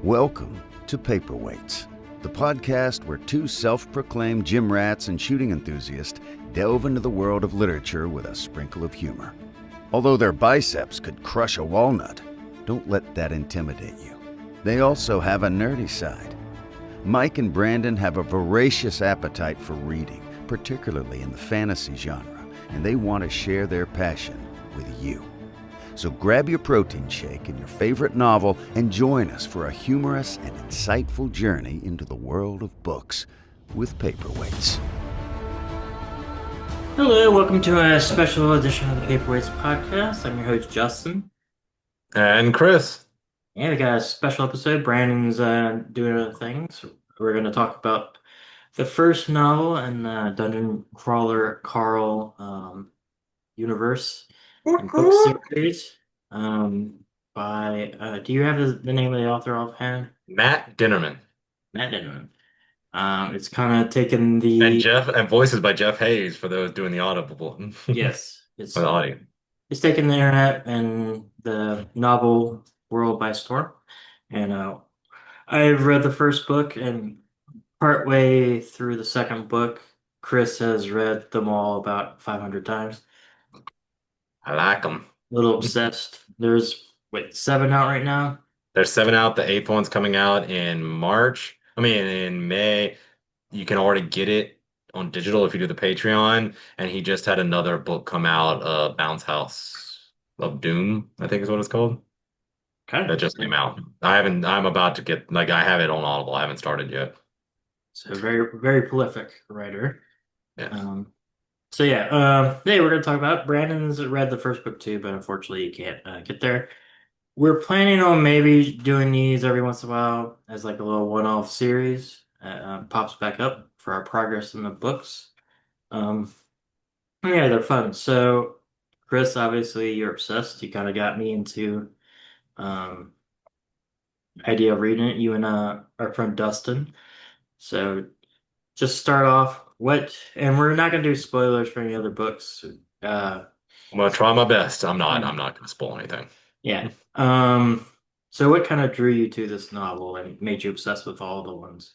Welcome to Paperweights, the podcast where two self-proclaimed gym rats and shooting enthusiasts delve into the world of literature with a sprinkle of humor. Although their biceps could crush a walnut, don't let that intimidate you. They also have a nerdy side. Mike and Brandon have a voracious appetite for reading, particularly in the fantasy genre, and they want to share their passion with you. So grab your protein shake and your favorite novel and join us for a humorous and insightful journey into the world of books with Paperweights. Hello, welcome to a special edition of the Paperweights podcast. I'm your host, Justin. And Chris. Yeah, we got a special episode. Brandon's doing other things. We're going to talk about the first novel in the Dungeon Crawler Carl universe and book series by, do you have the name of the author offhand? Matt Dinnerman. Matt Dinnerman. It's kind of taken the... And voices by Jeff Hayes for those doing the audible. Yes, it's For the audio. It's taken the internet and the novel world by storm. And I've read the first book, and partway through the second book, Chris has read them all about 500 times. I like them. A little obsessed. There's, 7 out right now? There's 7 out. The 8th one's coming out in March. In May. You can already get it on digital if you do the Patreon. And he just had another book come out, Bounce House of Doom, I think is what it's called. Okay. That just came out. I'm about to get, I have it on Audible. I haven't started yet. So very, very prolific writer. Yeah. Today we're going to talk about Brandon's read the first book too, but unfortunately you can't get there. We're planning on maybe doing these every once in a while as like a little one-off series. Pops back up for our progress in the books. Yeah, they're fun. So, Chris, obviously you're obsessed. You kind of got me into idea of reading it. You and our friend Dustin. So, just start off. And we're not gonna do spoilers for any other books. I'm gonna try my best. I'm not gonna spoil anything. Yeah. So what kind of drew you to this novel and made you obsessed with all the ones?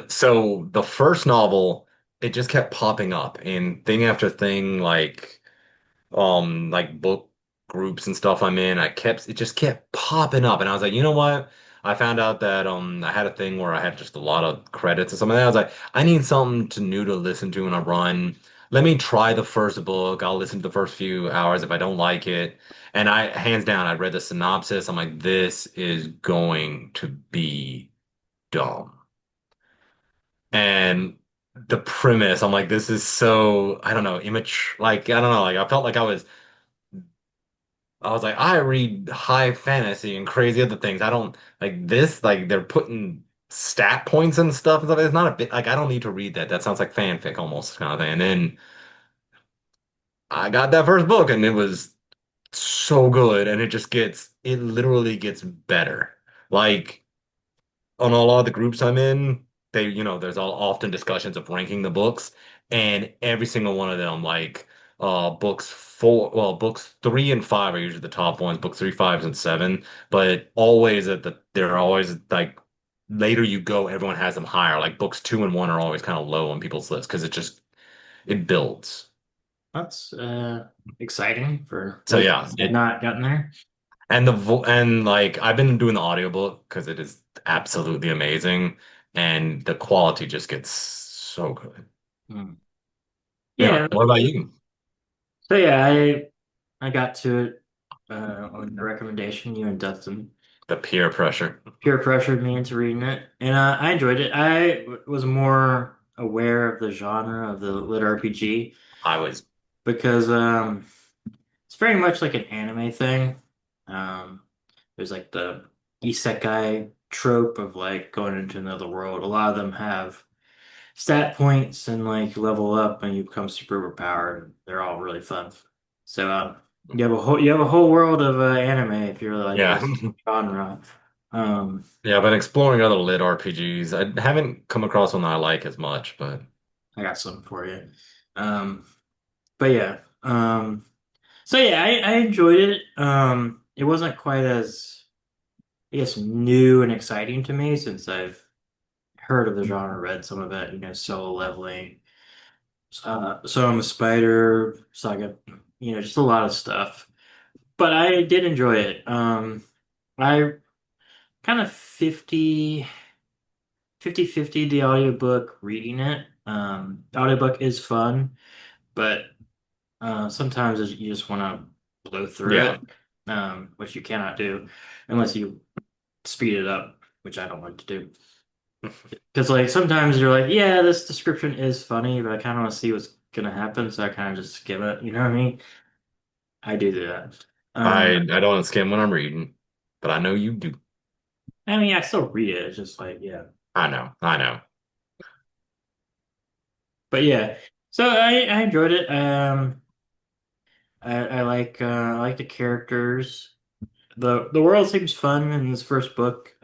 So the first novel, it just kept popping up and thing after thing, like book groups and stuff I'm in, it just kept popping up. And I was like, you know what? I found out that I had a thing where I had just a lot of credits and something like that. I was like, I need something new to listen to when I run. Let me try the first book. I'll listen to the first few hours if I don't like it. And hands down, I read the synopsis. I'm like, this is going to be dumb. And the premise, I'm like, this is so, I don't know, immature. Like, I don't know, like I felt like I was like, I read high fantasy and crazy other things. I don't like this, like they're putting stat points and stuff and stuff. It's not a bit like I don't need to read that. That sounds like fanfic almost kind of thing. And then I got that first book and it was so good and it literally gets better. Like on a lot of the groups I'm in, there's often discussions of ranking the books, and every single one of them, books 3 and 5 are usually the top ones, books 3, 5, and 7, but they're always like later you go, everyone has them higher. Like books 2 and 1 are always kind of low on people's lists because it builds. That's exciting for So yeah, folks that have not gotten there. and like I've been doing the audiobook because it is absolutely amazing, and the quality just gets so good. Hmm. Yeah. Yeah. What about you? So yeah, I got to it on the recommendation, you and Dustin. The peer pressure. Peer pressured me into reading it, and I enjoyed it. Was more aware of the genre of the lit RPG I was. because it's very much like an anime thing. Um, there's like the isekai trope of like going into another world. A lot of them have stat points and like level up and you become super overpowered. They're all really fun. So you have a whole world of anime if you're like Yeah. this genre. Yeah, I've been exploring other lit RPGs. I haven't come across one that I like as much, but I got something for you. Um, but yeah. So yeah, I enjoyed it. It wasn't quite as I guess, new and exciting to me since I've heard of the genre, read some of it, Solo Leveling, So I'm a Spider, Saga, just a lot of stuff. But I did enjoy it. I kind of 50 the audiobook reading it. The audiobook is fun, but sometimes you just want to blow through Yeah. it, which you cannot do unless you speed it up, which I don't like to do. Because like sometimes you're like, yeah, this description is funny, but I kind of want to see what's gonna happen, so I kind of just skim it. You know what I mean? I do that. I don't skim when I'm reading, but I know you do. I mean, I still read it. It's just like, yeah. I know. I know. But yeah, so I enjoyed it. I like the characters. The world seems fun in this first book.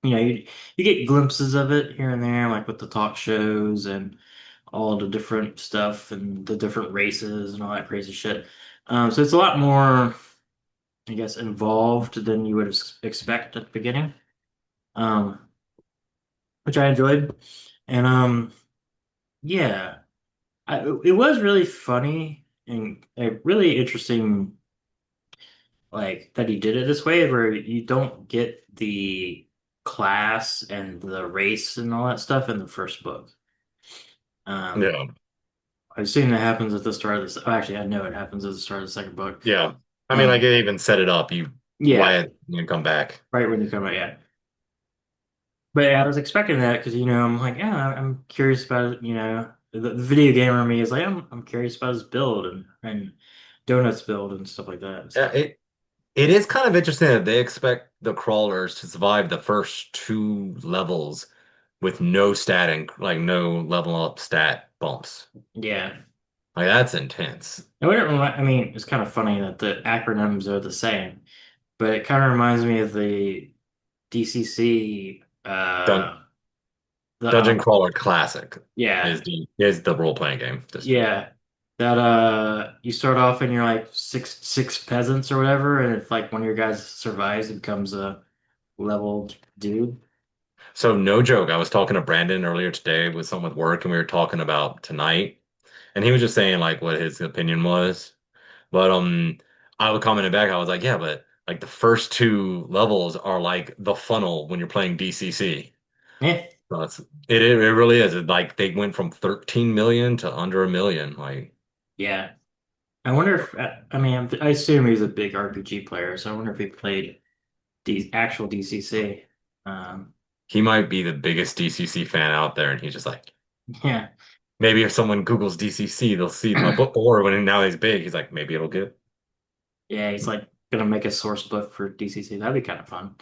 You get glimpses of it here and there, like with the talk shows and all the different stuff and the different races and all that crazy shit. So it's a lot more, I guess, involved than you would expect at the beginning, um, which I enjoyed. And yeah, it was really funny and a really interesting, like that he did it this way, where you don't get the class and the race and all that stuff in the first book. Um, Yeah. I've seen it happens at the start of this. Oh, actually, I know it happens at the start of the second book. Yeah. I mean, like Um, it even set it up. You yeah, why you come back. right when you come out, yeah. But yeah, I was expecting that because I'm like, yeah, I'm curious about it. The video gamer in me is like, I'm curious about his build and Donut's build and stuff like that. Yeah, So it is kind of interesting that they expect the crawlers to survive the first two levels with no stat and like no level up stat bumps. yeah, Like that's intense. and what it I mean, it's kind of funny that the acronyms are the same, but it kind of reminds me of the DCC. Dun The Dungeon Crawler Classic Yeah, is the role playing game. Just yeah. That you start off and you're like six peasants or whatever, and if like one of your guys survives, it becomes a leveled dude. so no joke. I was talking to Brandon earlier today with someone with work, and we were talking about tonight, and he was just saying like what his opinion was. But I was commenting back. I was like, yeah, but like the first two levels are like the funnel when you're playing DCC. Yeah, So it really is. It, like they went from 13 million to under a million. Like yeah. I wonder if I mean I assume he's a big RPG player, so I wonder if he played the actual DCC. Um, he might be the biggest DCC fan out there, and he's just like, yeah, maybe if someone Googles DCC, they'll see my book. Or when now he's big, he's like, maybe it'll get. yeah. He's like gonna make a source book for DCC. That'd be kind of fun.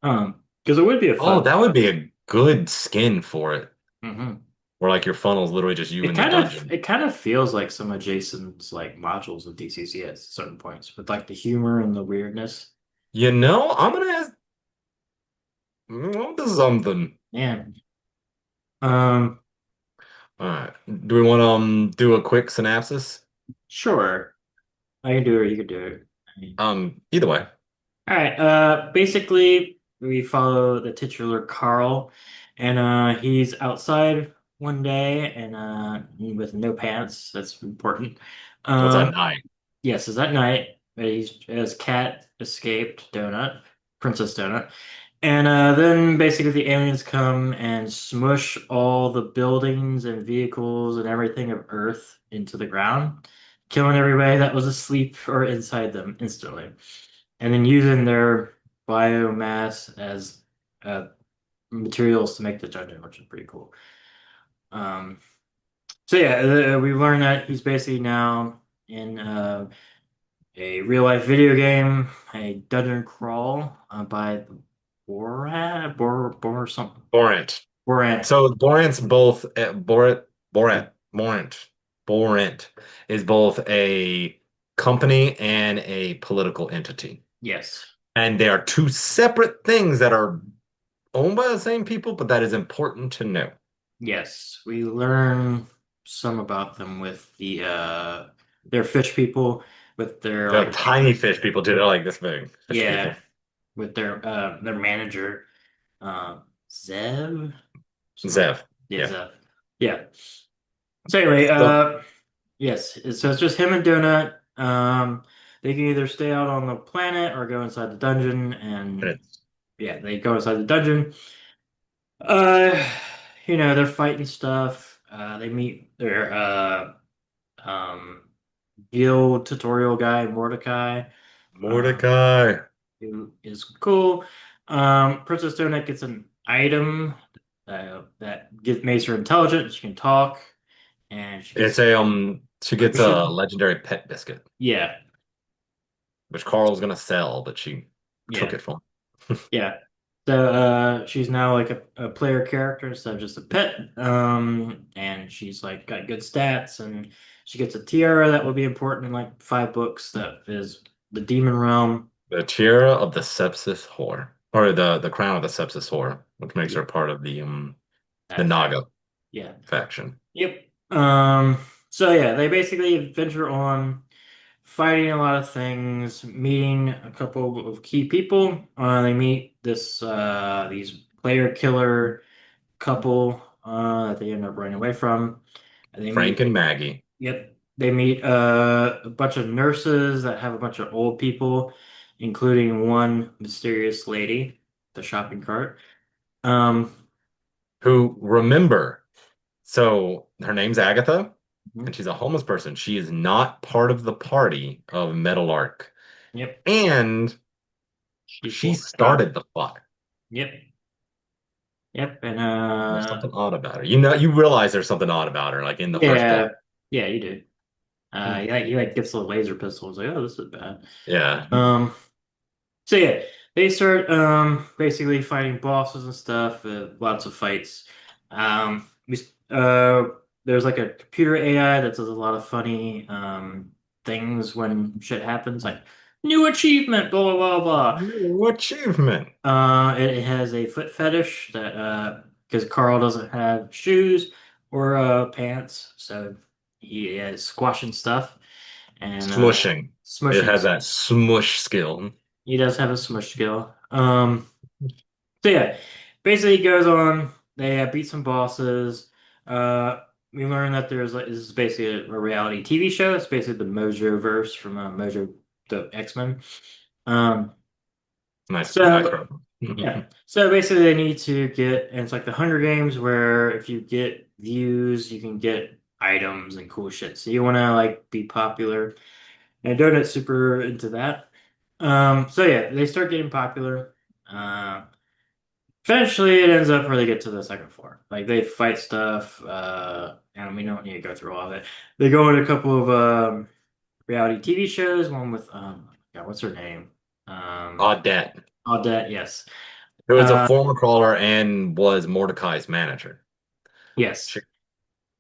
Because it would be a Oh, fun. that would be a good skin for it. hmm Where like your funnel's literally just you It in the kind of dungeon. it kind of feels like some of Jason's like modules of DCC at certain points, with like the humor and the weirdness. I'm gonna ask this is something. Yeah. Um. All right. Do we want to do a quick synopsis? Sure. I can do it. You can do it. I mean, Either way. all right. Basically, we follow the titular Carl, and he's outside one day, and with no pants. That's important. So it's at Um. night. Yes, it's at night. His cat escaped Donut, Princess Donut. And then basically the aliens come and smush all the buildings and vehicles and everything of Earth into the ground, killing everybody that was asleep or inside them instantly. And then using their biomass as uh, materials to make the dungeon, which is pretty cool. Um, so yeah, we learned that he's basically now in a real life video game, a dungeon crawl by Bor something. Borant. Borant. So Borant's both Borant is both a company and a political entity. Yes. And they are two separate things that are owned by the same people, but that is important to know. Yes. We learn some about them with their fish people with their They're like tiny fish people too. They're like this big fish yeah, people. with their manager, uh, Zev. Something like Zev. yeah, Yeah. Zev. Yeah. So anyway, So yes, so it's just him and Donut. They can either stay out on the planet or go inside the dungeon, and it's yeah, they go inside the dungeon. Uh, they're fighting stuff. They meet their um guild tutorial guy, Mordecai, Mordecai. who is cool. Princess Donut gets an item that makes her intelligent. She can talk, and she It's gets a she gets a permission. legendary pet biscuit, Yeah, which Carl's gonna sell, but she took yeah, it from yeah. So she's now like a player character instead of just a pet. And she's like got good stats, and she gets a tiara that will be important in like 5 books. That is the Demon Realm. the tiara of the Sepsis Whore, or the crown of the Sepsis Whore, which makes Yeah, her part of the that fact. Naga Yeah. faction. Yep. So yeah, they basically venture on fighting a lot of things, meeting a couple of key people. They meet these player killer couple that they end up running away from. And they Frank meet and Maggie, Yep. They meet a bunch of nurses that have a bunch of old people, including one mysterious lady, the shopping cart. Um, who remember, so her name's Agatha, mhm. and she's a homeless person. She is not part of the party of Metal Arc, Yep. and She's she full time. started the fire. Yep. Yep. And There's something odd about her. You know, you realize there's something odd about her, like in the first yeah, book. yeah, you do. Hmm. He gets the laser pistol. It's like, oh, this is bad. Yeah. So yeah, they start basically fighting bosses and stuff. Lots of fights. We there's like a computer AI that does a lot of funny things when shit happens, like new achievement, blah blah blah blah. New achievement. It has a foot fetish that because Carl doesn't have shoes or pants, so he is squashing stuff and Smushing. It smushing. has that smush skill. He does have a smush skill. So yeah, basically it goes on. They beat some bosses. Uh, we learn that there's like this is basically a reality TV show. It's basically the Mojo verse from Mojo the X-Men. Um, Nice so reference. yeah, so basically they need to get, and it's like the Hunger Games where if you get views, you can get items and cool shit. So you want to like be popular, and Donut's super into that. So yeah, they start getting popular. Uh, Eventually, it ends up where they get to the second floor. Like they fight stuff, and we don't need to go through all of it. They go in a couple of reality TV shows. One with God, what's her name? Audette, Audette. Yes, who is a uh, former crawler and was Mordecai's manager. yes. She,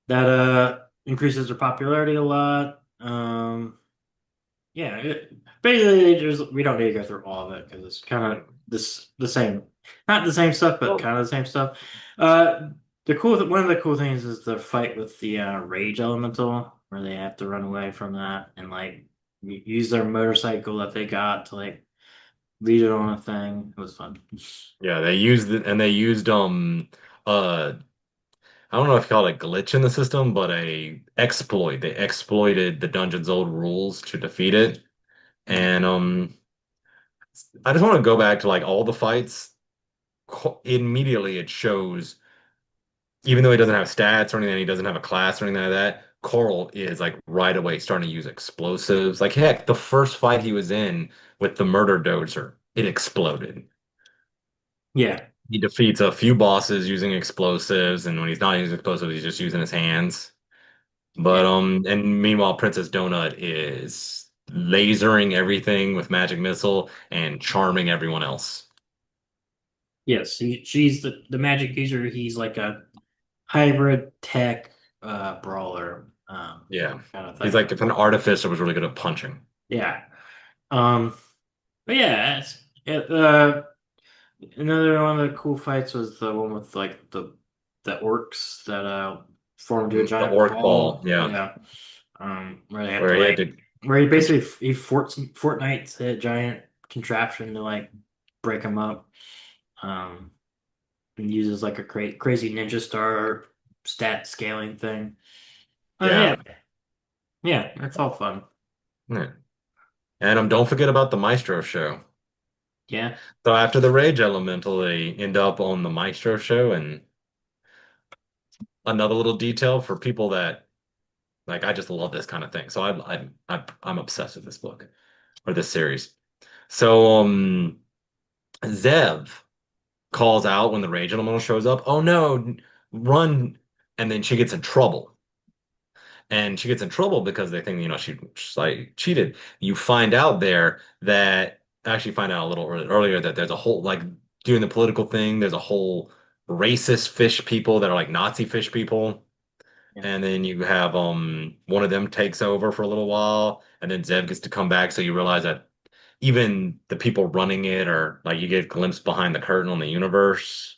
That increases their popularity a lot. Yeah, basically, we don't need to go through all of it because it's kind of the same, not the same stuff, but well, kind of the same stuff. Uh, one of the cool things is the fight with the rage elemental, where they have to run away from that and like use their motorcycle that they got to like lead it on a thing. It was fun. yeah, they used uh I don't know if you call it a glitch in the system, but a exploit. They exploited the dungeon's old rules to defeat it. Mhm. And I just want to go back to like all the fights. Immediately it shows, even though he doesn't have stats or anything, he doesn't have a class or anything like that. Coral is like right away starting to use explosives. Like heck, the first fight he was in with the murder dozer, it exploded. Yeah, He defeats a few bosses using explosives, and when he's not using explosives, he's just using his hands. yeah, But and meanwhile, Princess Donut is lasering everything with magic missile and charming everyone else. yes. She's the magic user. He's like a hybrid tech brawler Yeah. kind of He's thing. like if an artificer was really good at punching. Yeah. Um, but yeah, another one of the cool fights was the one with like the orcs that formed into a The giant orc ball, ball. yeah. Yeah. Where they have Where to he had like to where he con basically he Fortnite's a giant contraption to like break him up. Um, and uses like a crazy ninja star stat scaling thing. Yeah. Yeah, yeah, it's all fun. Yeah. And don't forget about the Maestro show. Yeah, So after the Rage Elemental, they end up on the Maestro show, and another little detail for people that like, I just love this kind of thing. So I'm obsessed with this book or this series. So Zev calls out when the Rage Elemental shows up. Oh no, run! And then she gets in trouble. And she gets in trouble because they think, she's like cheated. You find out there that actually find out a little earlier that there's a whole like doing the political thing. There's a whole racist fish people that are like Nazi fish people. yeah, And then you have one of them takes over for a little while, and then Zev gets to come back. So you realize that even the people running it are like you get a glimpse behind the curtain on the universe.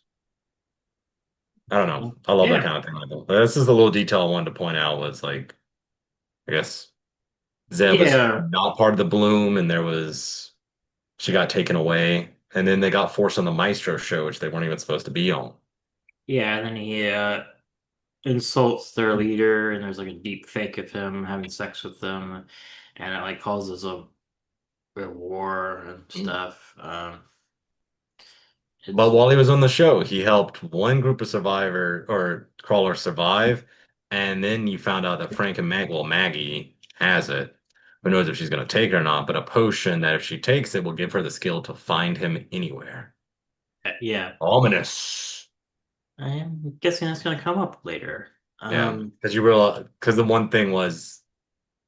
I don't know. I love that yeah, kind of thing. This is the little detail I wanted to point out was like, I guess Zev was yeah, not part of the Bloom, and she got taken away, and then they got forced on the Maestro show, which they weren't even supposed to be on. yeah. And then he insults their leader, and there's like a deep fake of him having sex with them, and it like causes a war and stuff. But It's while he was on the show, he helped one group of survivor or crawlers survive, and then you found out that Frank and Maggie has it. Who knows if she's going to take it or not, but a potion that if she takes it will give her the skill to find him anywhere. yeah. Ominous. I'm guessing that's gonna come up later. Yeah, Um, because you realize, because the one thing was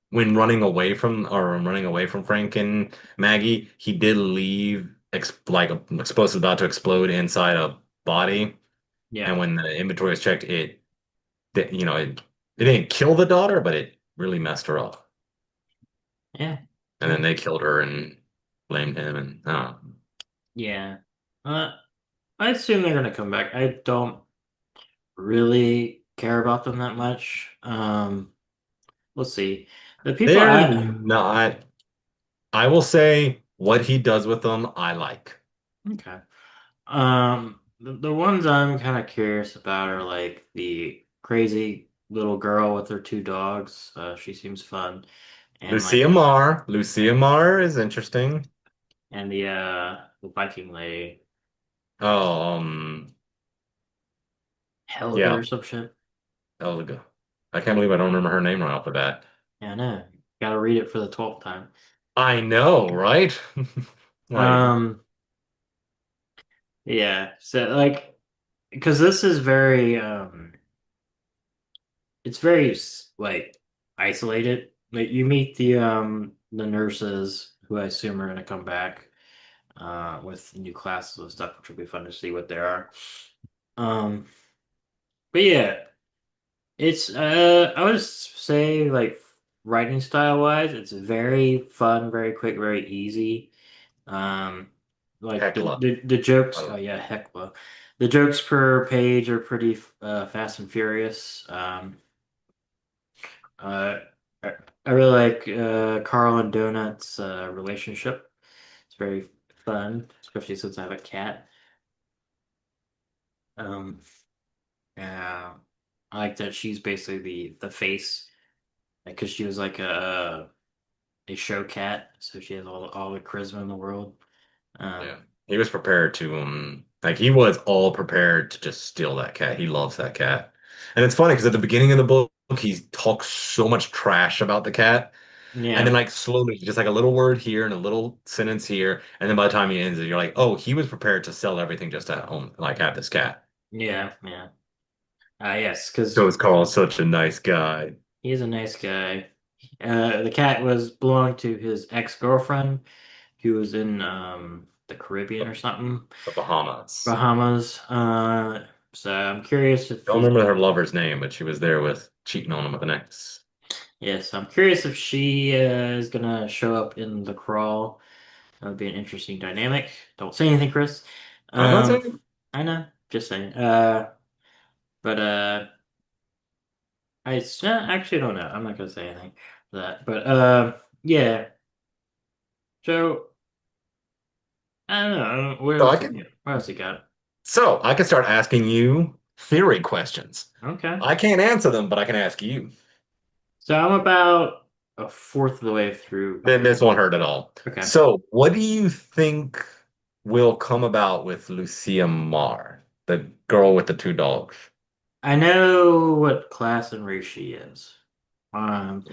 when running away from Frank and Maggie, he did leave like explosive about to explode inside a body. yeah, And when the inventory was checked, it didn't kill the daughter, but it really messed her up. yeah, And then they killed her and blamed him. And yeah. Uh, I assume they're gonna come back. I don't really care about them that much. We'll see. The people they're I not. I will say what he does with them, I like. okay. The ones I'm kind of curious about are like the crazy little girl with her two dogs. She seems fun, and like Lucia Mar is interesting. and the Viking lady, Oh, Helga yeah, or some shit. Elga. I can't believe I don't remember her name right off the bat. Yeah, I know. Gotta read it for the 12th time. I know, right? Like, Um, yeah. So like, because this is very it's very like isolated. Like you meet the nurses who I assume are gonna come back with new classes and stuff, which will be fun to see what they are. Um, but yeah, it's I would say like writing style wise, it's very fun, very quick, very easy. Um, like the Hecla. the, the jokes, oh yeah, Hecla. The jokes per page are pretty fast and furious. Uh, I, I really like Carl and Donut's relationship. It's very fun, especially since I have a cat. Um, yeah, I like that she's basically the face, because she was like a show cat, so she has all the charisma in the world. Yeah. Um, He was prepared to like he was all prepared to just steal that cat. He loves that cat. And it's funny because at the beginning of the book, he talks so much trash about the cat. And then yeah, like slowly, just like a little word here and a little sentence here. And then by the time he ends it, you're like, oh, he was prepared to sell everything just to own, like have this cat. yeah, yeah. Yes, because So it's Carl such a nice guy. he's a nice guy. The cat was belonged to his ex-girlfriend, who was in the Caribbean or something, The Bahamas. Bahamas. So I'm curious if Don't he's remember her lover's name, but she was there with cheating on him with an ex. yes, I'm curious if she is gonna show up in the crawl. That would be an interesting dynamic. Don't say anything, Chris. I'm not Um, saying I know, just saying. But actually don't know. I'm not gonna say anything for that. But yeah. So I don't know. What So I else you got? can What else you got? so I can start asking you theory questions. Okay. I can't answer them, but I can ask you. So I'm about a fourth of the way through. Then this won't hurt at all. Okay. So, what do you think will come about with Lucia Marr, the girl with the two dogs? I know what class and race she is. Um,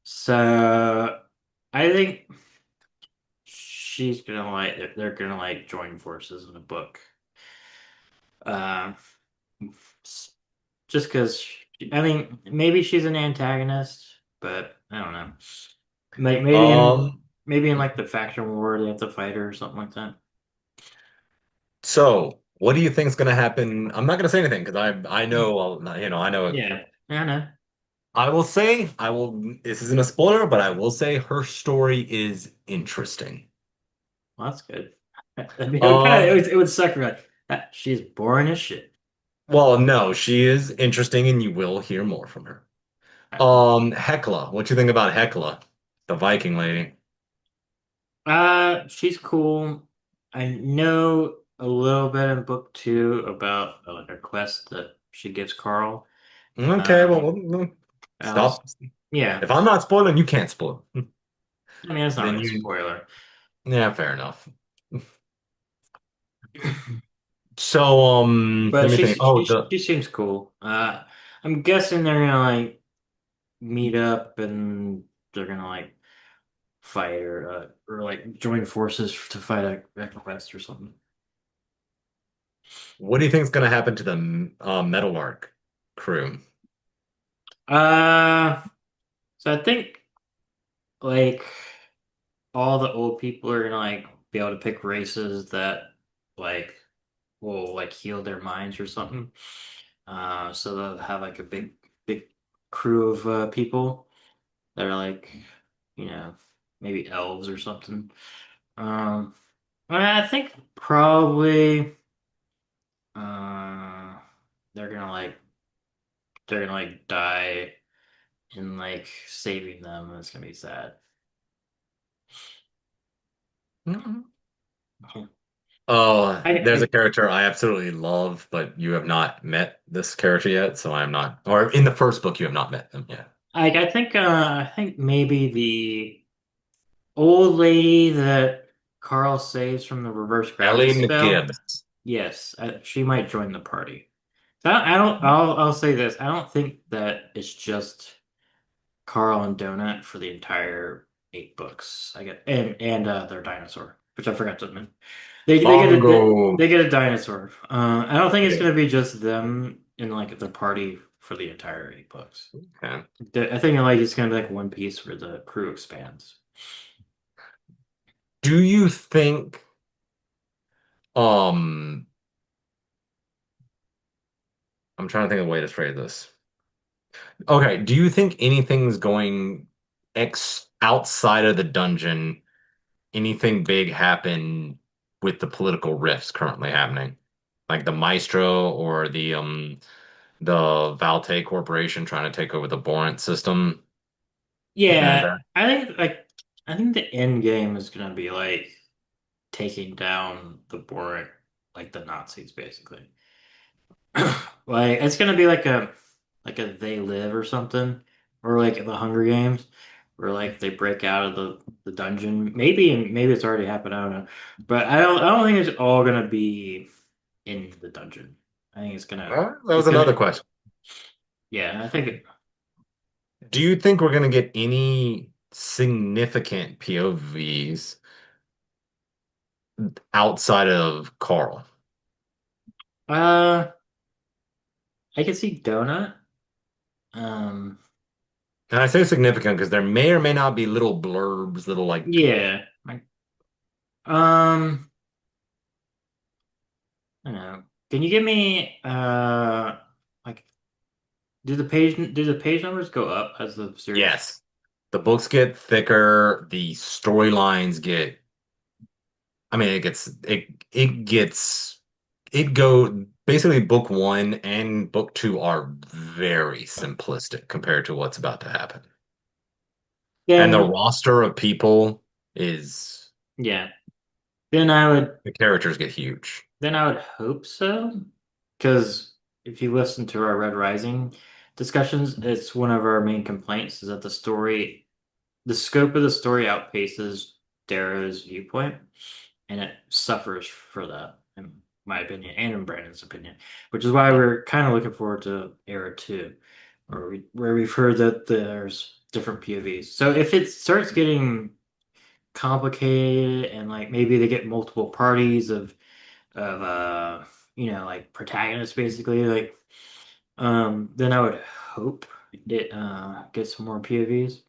so I think she's gonna like they're gonna like join forces in a book. Um, s- just because I mean maybe she's an antagonist, but I don't know. Maybe in Um, maybe in like the faction war they have to fight her or something like that. so what do you think is going to happen? I'm not going to say anything because I know, I know. Yeah, I know. I will say, I will, this isn't a spoiler, but I will say her story is interesting. Well, that's good. I mean, Um, it would suck. Like, she's boring as shit. well, no, she is interesting and you will hear more from her. Hecla, what you think about Hecla, the Viking lady? She's cool. I know a little bit in book two about like a quest that she gives Carl. Okay, well, Um, I was, stop. yeah. If I'm not spoiling, you can't spoil. I mean, it's not Then really a you, spoiler. yeah, fair enough. So, But let me think. Oh, she seems cool. I'm guessing they're gonna like meet up and they're gonna like fight or like join forces to fight a quest or something. what do you think is going to happen to the Metalmark crew? Uh, so I think like all the old people are gonna like be able to pick races that like will like heal their minds or something. So they'll have like a big crew of people that are like, you know, maybe elves or something. Um, I think probably uh they're gonna like die in like saving them. It's gonna be sad. Mhm. Oh, there's a I character I absolutely love, but you have not met this character yet, so I'm not, or in the first book, you have not met them yet. I think maybe the old lady that Carl saves from the reverse gravity Ellie spell. McGibbs. Yes, she might join the party. I don't. I'll say this. I don't think that it's just Carl and Donut for the entire 8 books. I get and their dinosaur, which I forgot to mention. Bongo. They get a dinosaur. I don't think it's Okay. gonna be just them in like the party for the entire 8 books. Okay. I think like it's gonna be like one piece where the crew expands. Do you think, um, I'm trying to think of a way to phrase this. Okay, do you think anything's going ex outside of the dungeon, anything big happen with the political rifts currently happening? Like the Maestro or the Valte Corporation trying to take over the Borant system? Anything like Yeah, that? I think the end game is gonna be like taking down the Borat, like the Nazis, basically. Like it's gonna be like a They Live or something, or like the Hunger Games, where like they break out of the dungeon. Maybe it's already happened. I don't know, but I don't think it's all gonna be in the dungeon. I think That was it's another gonna question. yeah. I think Do you think we're going to get any significant POVs outside of Carl? uh I can see Donut. Um And I say significant because there may or may not be little blurbs, little like, yeah. Um I don't know. Can you give me like do the page numbers go up as the series? yes, the books get thicker, the storylines get, I mean, it go, basically book one and book two are very simplistic compared to what's about to happen. And the Then roster of people is yeah. Then I would The characters get huge. then I would hope so. Because if you listen to our Red Rising discussions, it's one of our main complaints is that the scope of the story outpaces Darrow's viewpoint, and it suffers for that, in my opinion, and in Brandon's opinion, which is why we're kind of looking forward to Era 2, where we've heard that there's different POVs. So if it starts getting complicated and like maybe they get multiple parties of like protagonists basically, like then I would hope it gets some more POVs.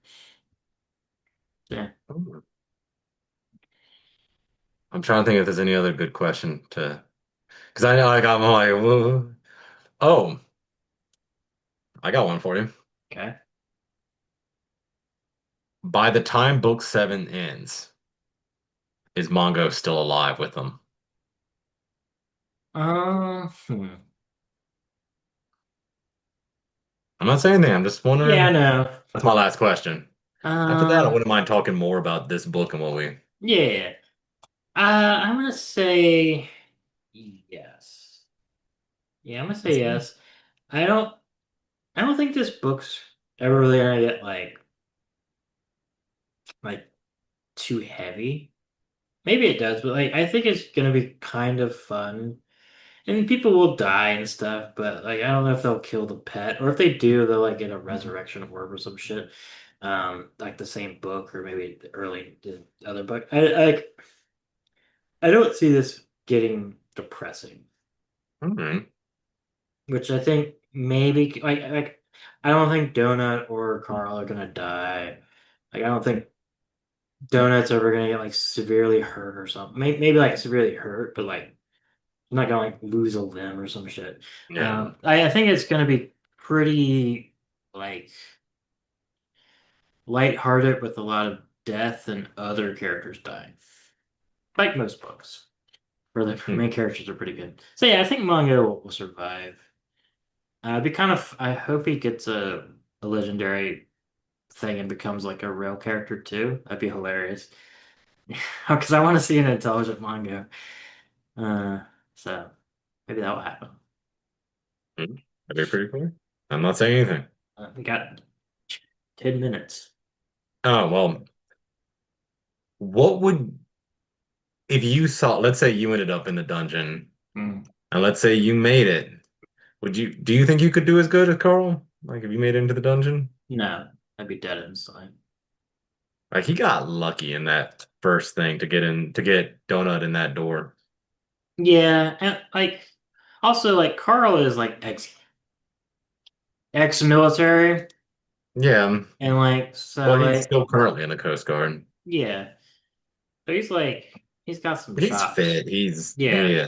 Yeah. I'm trying to think if there's any other good question to, because I know I got my like, whoa. Oh, I got one for you. Okay. By the time book 7 ends, is Mongo still alive with them? Hmm. I'm not saying anything. I'm just Yeah, I wondering. know. That's my last question. After that, I Uh, wouldn't mind talking more about this book and what we. yeah. I'm gonna say yes. Yeah, I'm gonna say yes. I don't. I don't think this book's ever really gonna get like too heavy. Maybe it does, but like I think it's gonna be kind of fun. And people will die and stuff, but like I don't know if they'll kill the pet, or if they do, they'll like get a resurrection orb or some shit. Like the same book, or maybe the other book. I don't see this getting depressing, All right. which I think maybe like I don't think Donut or Carl are gonna die. Like I don't think Donut's ever gonna get like severely hurt or something. Maybe like severely hurt, but like I'm not gonna like lose a limb or some shit. Yeah. I think it's gonna be pretty like lighthearted with a lot of death and other characters dying, like most books. Where the Hmm. main characters are pretty good. So yeah, I think manga will survive. It'd be kind of. I hope he gets a legendary thing and becomes like a real character too. That'd be hilarious. Because I want to see an intelligent manga. Uh, so maybe that will happen. Hmm. That'd be pretty cool. I'm not saying anything. We got 10 minutes. Oh, well, what would, if you saw, let's say you ended up in the dungeon, Mm. and let's say you made it, do you think you could do as good as Carl? Like, if you made it into the dungeon? No, I'd be dead inside. Like, he got lucky in that first thing to get Donut in that door. Yeah, and like also like Carl is like ex-military Yeah. and like so Well, he's like still currently in the Coast Guard. yeah. So he's got some He's chops. fit. He's, Yeah. yeah.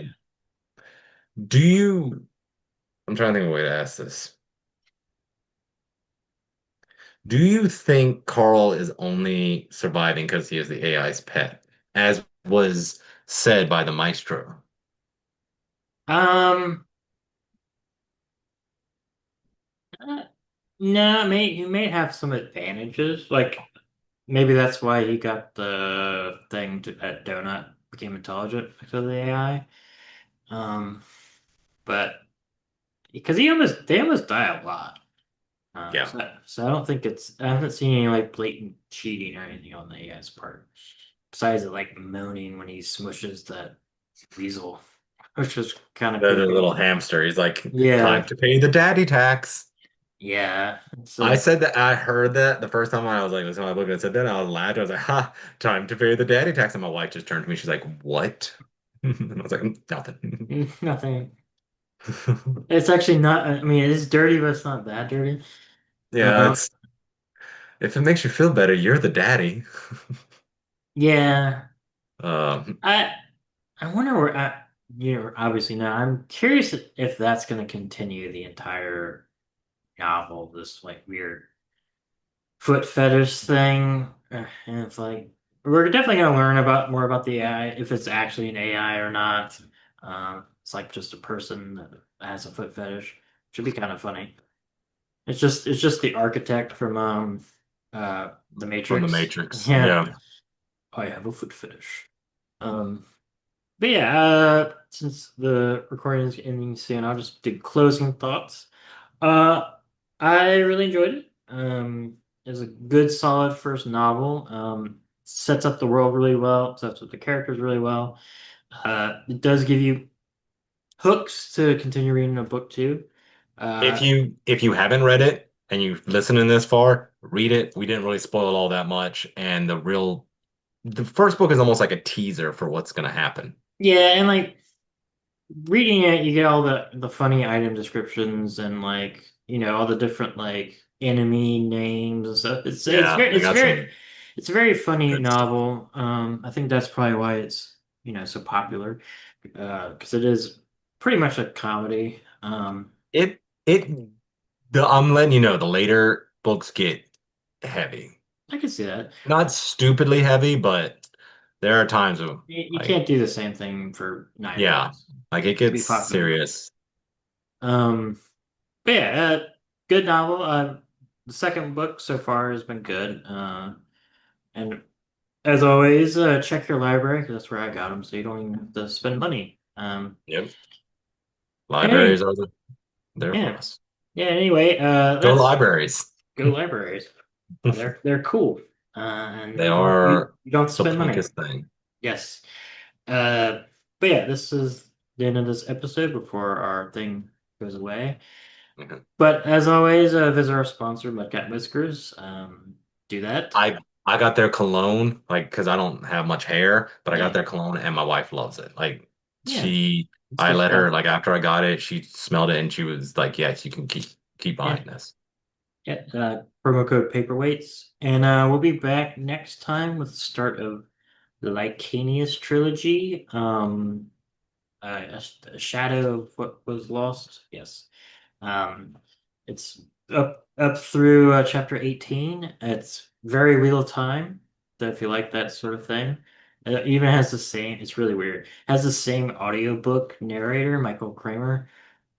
Do you, I'm trying to think of a way to ask this. Do you think Carl is only surviving because he is the AI's pet, as was said by the Maestro? Um uh, no, he may have some advantages. Like maybe that's why he got the thing to that Donut became intelligent because of the AI. Um but because they almost die a lot. Yeah. So I don't think I haven't seen any like blatant cheating or anything on the AI's part. Besides it like moaning when he smushes that weasel, which was kind of The creepy. little hamster. He's like, time Yeah, to pay the daddy tax. yeah. I So said that I heard that the first time I was like, listen, I looked and said that, I laughed. I was like, ha, time to pay the daddy tax. And my wife just turned to me. She's like, what? And I was like, nothing. nothing. It's actually not. I mean, it's dirty, but it's not that dirty. Yeah, Uh, it's if it makes you feel better, you're the daddy. yeah. Um, I I wonder where. Obviously now I'm curious if that's going to continue the entire novel. This like weird foot fetish thing. And it's like we're definitely gonna learn about more about the AI if it's actually an AI or not. It's like just a person that has a foot fetish. Should be kind of funny. It's just the architect from the from the Matrix. Matrix. Yeah, Yeah. I have a foot fetish. Um, But yeah, since the recording is ending soon, I'll just do closing thoughts. Uh, I really enjoyed it. It was a good, solid first novel. Sets up the world really well, sets up the characters really well. It does give you hooks to continue reading a book too. If Uh, you haven't read it and you've listened in this far, read it. We didn't really spoil all that much, and the first book is almost like a teaser for what's gonna happen. yeah, and like reading it, you get all the funny item descriptions and like all the different like enemy names and stuff. It's Yeah, very I got some it's a very funny good stuff. novel. I think that's probably why it's so popular because it is pretty much a comedy. It I'm letting you know the later books get heavy. I can see that. Not stupidly heavy, but there are times when You like can't do the same thing for nine yeah, books like it to be gets popular. serious. Um, but yeah, good novel. The second book so far has been good. And as always, check your library because that's where I got them, so you don't even have to spend money. Yep. Hey, Libraries are there for yeah, us. yeah. Anyway, Go let's libraries. go libraries. They're cool, They and are you don't the spend money. punkest thing. Yes. Uh, but yeah, this is the end of this episode before our thing goes away. Mhm. But as always, visit our sponsor, Mudcat Whiskers. Do that. I I got their cologne, like, because I don't have much hair, but I got Yeah, their cologne and my wife loves it. Like, yeah, it's I good let her, stuff. like, after I got it, she smelled it and she was like, yes, you can keep Yeah, buying this. yeah. Promo code Paperweights, and we'll be back next time with the start of the Lycanius trilogy. A Shadow of What Was Lost. Yes. Um, it's up through chapter 18. It's very real time. So if you like that sort of thing, it even has the same. It's really weird. Has the same audiobook narrator, Michael Kramer,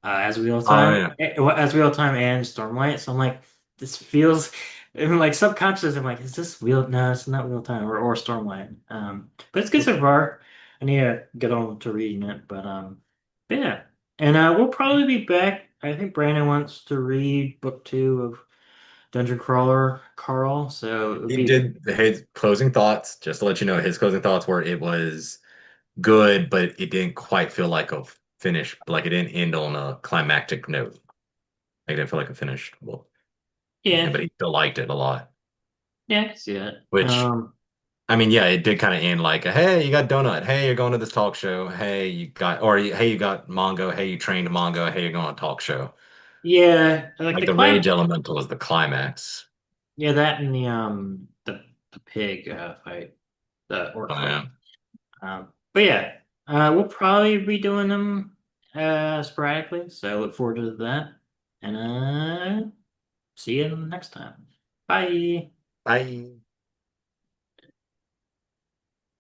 as Wheel Oh Time, yeah. as Wheel Time and Stormlight. So I'm like, this feels, I'm like subconscious. I'm like, is this Wheel? No, it's not Wheel Time or Stormlight. But it's good so far. I need to get on to reading it, but yeah. And we'll probably be back. I think Brandon wants to read book two of Dungeon Crawler Carl, so it would He be did his closing thoughts, just to let you know, his closing thoughts were it was good, but it didn't quite feel like a finish, like it didn't end on a climactic note. Like it didn't feel like a finished book. yeah, But he still liked it a lot. yeah, I can see that. Which I mean, yeah, it did kind of end like, hey, you got donut. Hey, you're going to this talk show. Hey, hey, you got Mongo. Hey, you trained Mongo. Hey, you're going to a talk show. Yeah, like Like the the Rage climb. Elemental is the climax. Yeah, that and the pig fight, the Oh, orc fight. yeah. But yeah, we'll probably be doing them sporadically, so I look forward to that. And see you next time. Bye. Bye.